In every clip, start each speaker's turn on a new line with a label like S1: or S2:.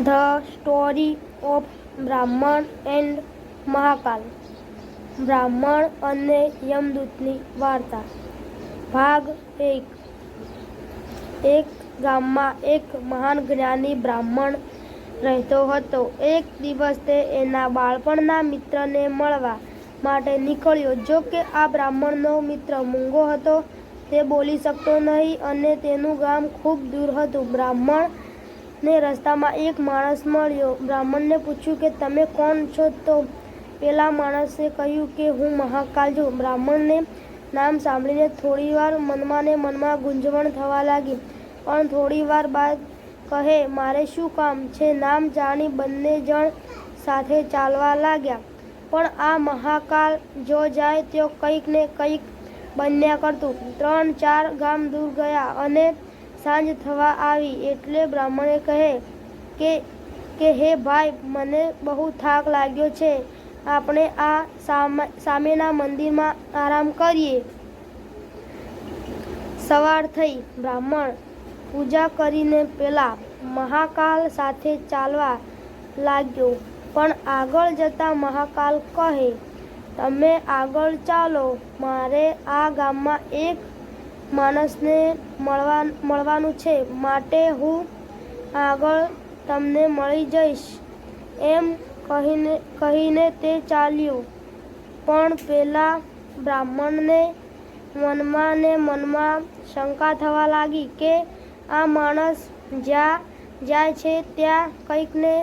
S1: The Story of બ્રાહ્મણ and Mahakal. બ્રાહ્મણ અને યમદૂતની વાર્તા. ભાગ 1. એક ગામમાં એક મહાન જ્ઞાની બ્રાહ્મણ રહેતો હતો. એક દિવસ તે એના બાળપણના મિત્રને મળવા માટે નીકળ્યો. જો કે આ બ્રાહ્મણનો મિત્ર મૂંગો હતો. તે બોલી શકતો નહીં અને તેનું ગામ ખૂબ દૂર હતું. બ્રાહ્મણને રસ્તામાં એક માણસ મળ્યો. બ્રાહ્મણને પૂછ્યું કે તમે કોણ છો? તો પેલા માણસે કહ્યું કે હું મહાકાલ છું. બ્રાહ્મણને નામ સાંભળીને થોડીવાર મનમાં ને મનમાં ગુંજવણ થવા લાગી, પણ થોડીવાર બાદ કહે, મારે શું કામ છે? નામ જાણી બંને જણ સાથે ચાલવા લાગ્યા. પણ આ મહાકાલ જો જાય તો કંઈક ને કંઈક બન્યા કરતું. 3-4 ગામ દૂર ગયા અને સાંજ થવા આવી એટલે બ્રાહ્મણે કહે કે હે ભાઈ, મને બહુ થાક લાગ્યો છે. આપણે આ સામેના મંદિરમાં આરામ કરીએ. સવાર થઈ. બ્રાહ્મણ પૂજા કરીને પેલા મહાકાલ સાથે ચાલવા લાગ્યો. પણ આગળ જતા મહાકાલ કહે, તમે આગળ ચાલો, મારે આ ગામમાં એક માણસને મળવાનું છે, માટે હું આગળ તમને મળી જઈશ. એમ કહીને તે ચાલ્યો. પણ પેલા બ્રાહ્મણને મનમાં ને મનમાં શંકા થવા લાગી કે આ માણસ જ્યાં જાય છે ત્યાં કંઈક ને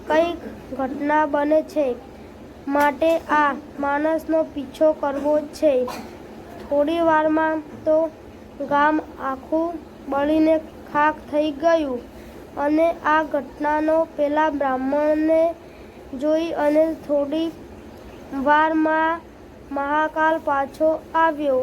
S1: કંઈક ઘટના બને છે, માટે આ માણસનો પીછો કરવો છે. થોડી વારમાં તો ગામ આખું બળીને ખાખ થઈ ગયું અને આ ઘટનાનો પેલા બ્રાહ્મણને જોઈ અને થોડી વારમાં મહાકાલ પાછો આવ્યો.